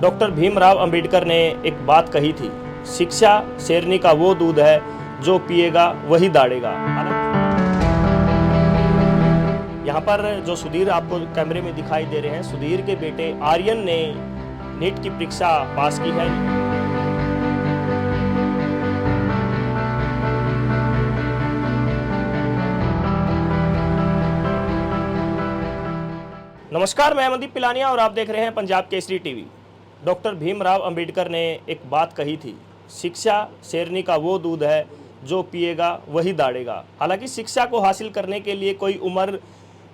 Doctor Bhimrao Ambedkar ने एक बात कही थी, शिक्षा शेरनी का वो दूध है जो पिएगा वही दाढ़ेगा। यहाँ पर जो सुधीर आपको कैमरे में दिखाई दे रहे हैं, सुधीर के बेटे आर्यन ने नीट की परीक्षा पास की है। नमस्कार, मैं अमनदीप पिलानिया और आप देख रहे हैं पंजाब केसरी टीवी। डॉक्टर भीमराव अंबेडकर ने एक बात कही थी, शिक्षा शेरनी का वो दूध है जो पिएगा वही दाढ़ेगा। हालांकि शिक्षा को हासिल करने के लिए कोई उम्र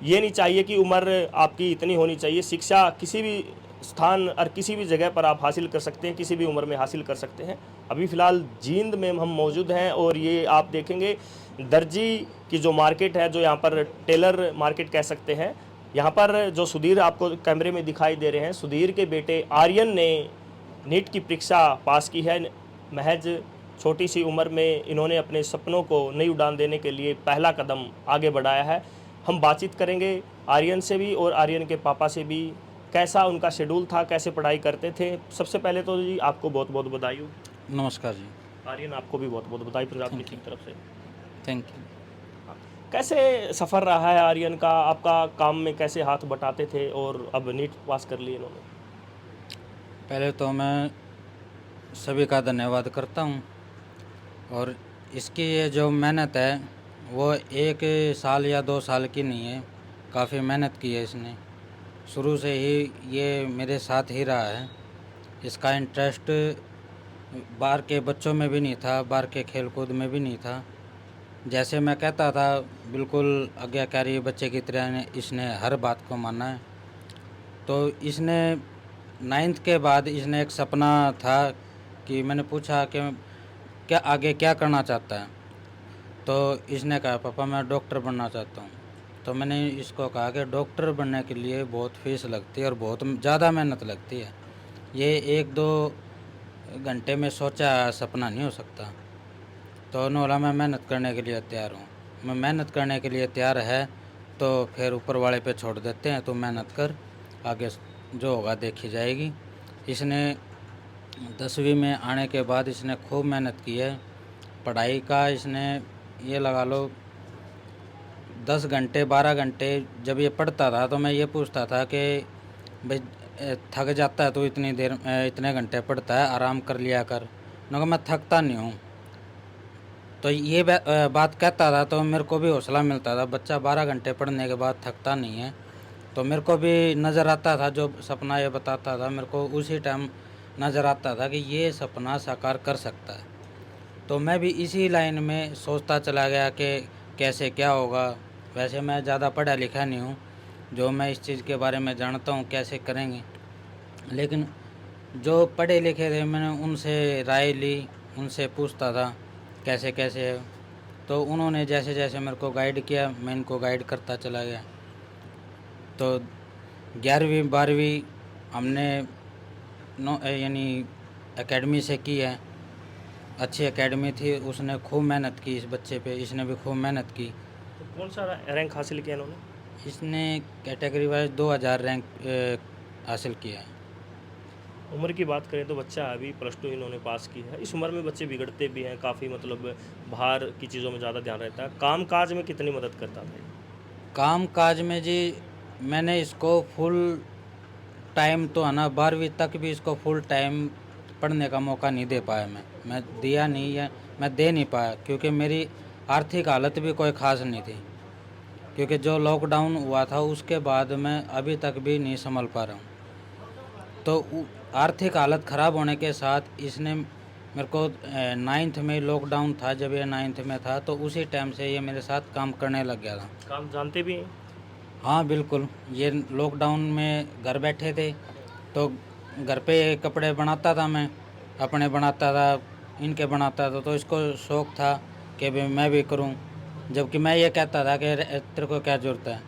ये नहीं चाहिए कि उम्र आपकी इतनी होनी चाहिए। शिक्षा किसी भी स्थान और किसी भी जगह पर आप हासिल कर सकते हैं, किसी भी उम्र में हासिल कर सकते हैं। अभी फ़िलहाल जींद में हम मौजूद हैं और ये आप देखेंगे दर्जी की जो मार्केट है, जो यहाँ पर टेलर मार्केट कह सकते हैं। यहाँ पर जो सुधीर आपको कैमरे में दिखाई दे रहे हैं, सुधीर के बेटे आर्यन ने नीट की परीक्षा पास की है। महज छोटी सी उम्र में इन्होंने अपने सपनों को नई उड़ान देने के लिए पहला कदम आगे बढ़ाया है। हम बातचीत करेंगे आर्यन से भी और आर्यन के पापा से भी, कैसा उनका शेड्यूल था, कैसे पढ़ाई करते थे। सबसे पहले तो जी आपको बहुत बहुत बधाई हो। नमस्कार जी। आर्यन, आपको भी बहुत बहुत बधाई पंजाब की तरफ से। Thank you. कैसे सफ़र रहा है आर्यन का, आपका काम में कैसे हाथ बटाते थे और अब नीट पास कर लिए इन्होंने? पहले तो मैं सभी का धन्यवाद करता हूँ और इसकी ये जो मेहनत है वो 1 साल या 2 साल की नहीं है, काफ़ी मेहनत की है इसने। शुरू से ही ये मेरे साथ ही रहा है। इसका इंटरेस्ट बाहर के बच्चों में भी नहीं था, बाहर के खेल कूद में भी नहीं था। जैसे मैं कहता था बिल्कुल आज्ञाकारी बच्चे की तरह इसने हर बात को माना है। तो इसने 9th के बाद इसने एक सपना था कि मैंने पूछा कि क्या आगे क्या करना चाहता है, तो इसने कहा पापा मैं डॉक्टर बनना चाहता हूँ। तो मैंने इसको कहा कि डॉक्टर बनने के लिए बहुत फीस लगती है और बहुत ज़्यादा मेहनत लगती है, ये 1-2 घंटे में सोचा सपना नहीं हो सकता। तो उन्होंने बोला मैं मेहनत करने के लिए तैयार हूँ। मैं मेहनत करने के लिए तैयार है तो फिर ऊपर वाले पे छोड़ देते हैं, तो मेहनत कर, आगे जो होगा देखी जाएगी। इसने 10वीं में आने के बाद इसने खूब मेहनत की है। पढ़ाई का इसने ये लगा लो 10 घंटे 12 घंटे जब ये पढ़ता था तो मैं ये पूछता था कि भाई थक जाता है तो इतनी देर इतने घंटे पढ़ता है, आराम कर लिया कर। मगर मैं थकता नहीं हूँ। तो ये बात कहता था तो मेरे को भी हौसला मिलता था, बच्चा 12 घंटे पढ़ने के बाद थकता नहीं है। तो मेरे को भी नज़र आता था, जो सपना ये बताता था मेरे को उसी टाइम नज़र आता था कि ये सपना साकार कर सकता है। तो मैं भी इसी लाइन में सोचता चला गया कि कैसे क्या होगा। वैसे मैं ज़्यादा पढ़ा लिखा नहीं हूँ, जो मैं इस चीज़ के बारे में जानता हूँ कैसे करेंगे, लेकिन जो पढ़े लिखे थे मैंने उनसे राय ली, उनसे पूछता था कैसे कैसे है। तो उन्होंने जैसे जैसे मेरे को गाइड किया मैं इनको गाइड करता चला गया। तो 11वीं 12वीं हमने यानी एकेडमी से की है। अच्छी एकेडमी थी, उसने खूब मेहनत की इस बच्चे पे, इसने भी खूब मेहनत की। तो कौन सा रैंक हासिल किया इन्होंने? इसने कैटेगरी वाइज 2000 रैंक हासिल किया है। उम्र की बात करें तो बच्चा अभी +2 इन्होंने पास की है। इस उम्र में बच्चे बिगड़ते भी हैं काफ़ी, मतलब बाहर की चीज़ों में ज़्यादा ध्यान रहता है। काम काज में कितनी मदद करता था ये? काम काज में जी मैंने इसको फुल टाइम तो है ना 12वीं तक भी इसको फुल टाइम पढ़ने का मौका नहीं दे पाया। मैं दिया नहीं है, मैं दे नहीं पाया क्योंकि मेरी आर्थिक हालत भी कोई ख़ास नहीं थी। क्योंकि जो लॉकडाउन हुआ था उसके बाद मैं अभी तक भी नहीं संभल पा रहा हूँ। तो आर्थिक हालत ख़राब होने के साथ इसने मेरे को 9th में लॉकडाउन था, जब ये 9th में था तो उसी टाइम से ये मेरे साथ काम करने लग गया था। काम जानते भी हैं? हाँ बिल्कुल। ये लॉकडाउन में घर बैठे थे तो घर पे कपड़े बनाता था, मैं अपने बनाता था, इनके बनाता था। तो इसको शौक़ था कि भाई मैं भी करूं, जबकि मैं ये कहता था कि तेरे को क्या ज़रूरत है।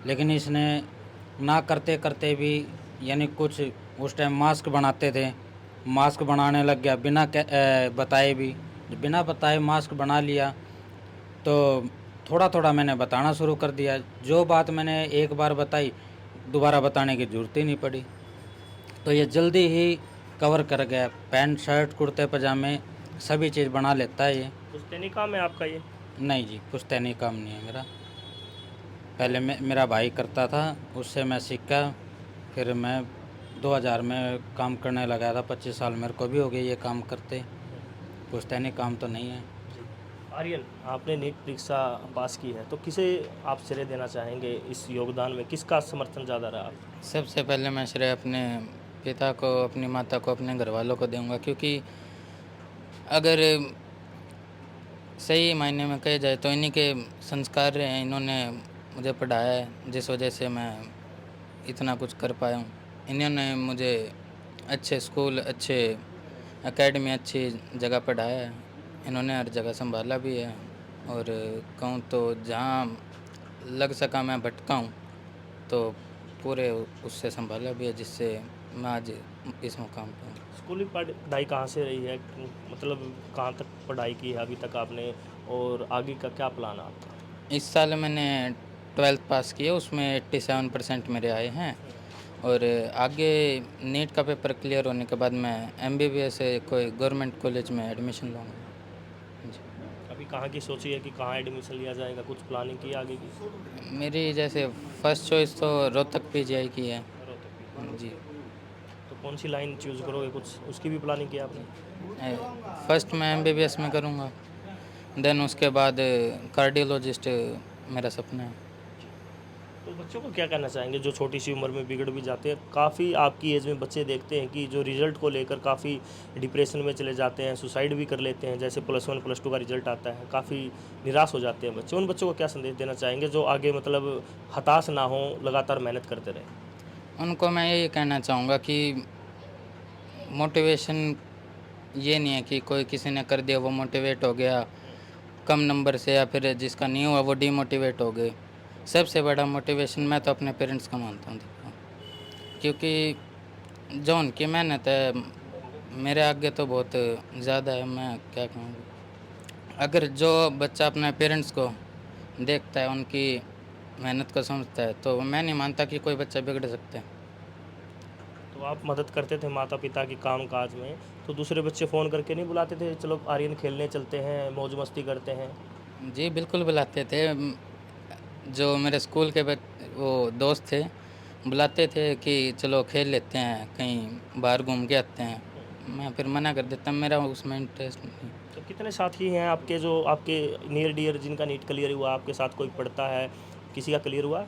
लेकिन इसने ना करते करते भी, यानी कुछ उस टाइम मास्क बनाते थे, मास्क बनाने लग गया बिना बताए भी। बिना बताए मास्क बना लिया तो थोड़ा थोड़ा मैंने बताना शुरू कर दिया। जो बात मैंने एक बार बताई दोबारा बताने की ज़रूरत ही नहीं पड़ी। तो ये जल्दी ही कवर कर गया। पैंट शर्ट कुर्ते पजामे सभी चीज़ बना लेता है ये। पुश्तैनी काम है आपका ये? नहीं जी, पुश्तैनी काम नहीं है मेरा। पहले मेरा भाई करता था, उससे मैं सीखा। फिर मैं 2000 में काम करने लगा था। 25 साल मेरे को भी हो गए ये काम करते। पुश्तैनी काम तो नहीं है। आर्यन, आपने नीट परीक्षा पास की है, तो किसे आप श्रेय देना चाहेंगे इस योगदान में? किसका समर्थन ज़्यादा रहा? सबसे पहले मैं श्रेय अपने पिता को, अपनी माता को, अपने घर वालों को दूंगा, क्योंकि अगर सही मायने में कहे जाए तो इन्हीं के संस्कार रहे हैं, इन्होंने मुझे पढ़ाया है, जिस वजह से मैं इतना कुछ कर पाया हूँ। इन्होंने मुझे अच्छे स्कूल, अच्छे एकेडमी, अच्छी जगह पढ़ाया है। इन्होंने हर जगह संभाला भी है, और कहूँ तो जहाँ लग सका मैं भटका हूँ तो पूरे उससे संभाला भी है, जिससे मैं आज इस मुकाम पर हूँ। स्कूली पढ़ाई कहाँ से रही है, मतलब कहाँ तक पढ़ाई की है अभी तक आपने, और आगे का क्या प्लान है आपका? इस साल मैंने 12th पास किया, उसमें 87% मेरे आए हैं, और आगे नीट का पेपर क्लियर होने के बाद मैं MBBS कोई गवर्नमेंट कॉलेज में एडमिशन लूँगा। अभी कहाँ की सोची है कि कहाँ एडमिशन लिया जाएगा? कुछ प्लानिंग की है आगे की? मेरी जैसे फर्स्ट चॉइस तो रोहतक PGI की है जी। तो कौन सी लाइन चूज़ करोगे, कुछ उसकी भी प्लानिंग की है आपने? फर्स्ट मैं MBBS में करूँगा, देन उसके बाद कार्डियोलॉजिस्ट मेरा सपना है। तो बच्चों को क्या कहना चाहेंगे जो छोटी सी उम्र में बिगड़ भी जाते हैं? काफ़ी आपकी एज में बच्चे देखते हैं कि जो रिजल्ट को लेकर काफ़ी डिप्रेशन में चले जाते हैं, सुसाइड भी कर लेते हैं। जैसे +1 +2 का रिजल्ट आता है, काफ़ी निराश हो जाते हैं बच्चे। उन बच्चों को क्या संदेश देना चाहेंगे जो आगे मतलब हताश ना हो, लगातार मेहनत करते रहें? उनको मैं यही कहना चाहूँगा कि मोटिवेशन ये नहीं है कि कोई किसी ने कर दिया वो मोटिवेट हो गया कम नंबर से, या फिर जिसका नहीं हुआ वो डीमोटिवेट हो गए। सबसे बड़ा मोटिवेशन मैं तो अपने पेरेंट्स का मानता हूँ, क्योंकि जो उनकी मेहनत है मेरे आगे तो बहुत ज़्यादा है। मैं क्या कहूँ, अगर जो बच्चा अपने पेरेंट्स को देखता है, उनकी मेहनत को समझता है, तो मैं नहीं मानता कि कोई बच्चा बिगड़ सकता है। तो आप मदद करते थे माता पिता की काम काज में, तो दूसरे बच्चे फ़ोन करके नहीं बुलाते थे, चलो आर्यन खेलने चलते हैं, मौज मस्ती करते हैं? जी बिल्कुल बुलाते थे। जो मेरे स्कूल के वो दोस्त थे, बुलाते थे कि चलो खेल लेते हैं, कहीं बाहर घूम के आते हैं। मैं फिर मना कर देता, मेरा उसमें इंटरेस्ट नहीं। तो कितने साथी हैं आपके जो आपके नियर डियर जिनका नीट क्लियर हुआ, आपके साथ कोई पढ़ता है, किसी का क्लियर हुआ?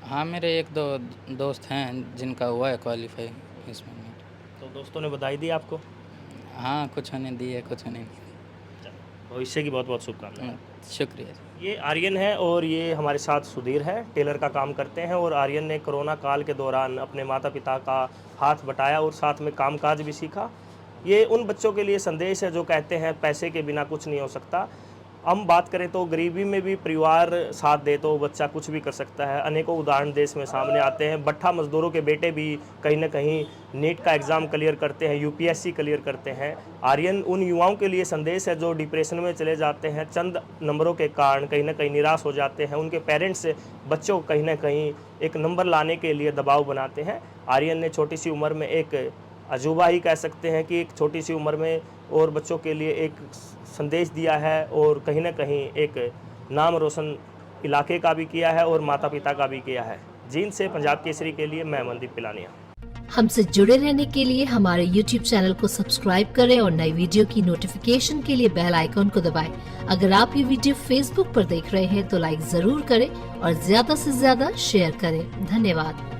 हाँ, मेरे 1-2 दोस्त हैं जिनका हुआ है क्वालिफाई इसमें नीट। तो दोस्तों ने बधाई दी आपको? हाँ, कुछ ने दी है, कुछ ने नहीं। भविष्य की बहुत बहुत शुभकामनाएं। शुक्रिया। ये आर्यन है और ये हमारे साथ सुधीर है, टेलर का काम करते हैं, और आर्यन ने कोरोना काल के दौरान अपने माता पिता का हाथ बटाया और साथ में कामकाज भी सीखा। ये उन बच्चों के लिए संदेश है जो कहते हैं पैसे के बिना कुछ नहीं हो सकता। हम बात करें तो गरीबी में भी परिवार साथ दे तो बच्चा कुछ भी कर सकता है। अनेकों उदाहरण देश में सामने आते हैं। भट्ठा मजदूरों के बेटे भी कहीं ना कहीं नीट का एग्ज़ाम क्लियर करते हैं, UPSC क्लियर करते हैं। आर्यन उन युवाओं के लिए संदेश है जो डिप्रेशन में चले जाते हैं, चंद नंबरों के कारण कहीं ना कहीं निराश हो जाते हैं। उनके पेरेंट्स बच्चों को कहीं ना कहीं एक नंबर लाने के लिए दबाव बनाते हैं। आर्यन ने छोटी सी उम्र में एक अजूबा ही कह सकते हैं कि एक छोटी सी उम्र में और बच्चों के लिए एक संदेश दिया है, और कहीं ना कहीं एक नाम रोशन इलाके का भी किया है और माता पिता का भी किया है। जींद से पंजाब केसरी के लिए मैं मनदीप पिलानिया। हमसे जुड़े रहने के लिए हमारे YouTube चैनल को सब्सक्राइब करें और नई वीडियो की नोटिफिकेशन के लिए बेल आइकॉन को दबाएं। अगर आप ये वीडियो Facebook पर देख रहे हैं तो लाइक जरूर करें और ज्यादा से ज्यादा शेयर करें। धन्यवाद।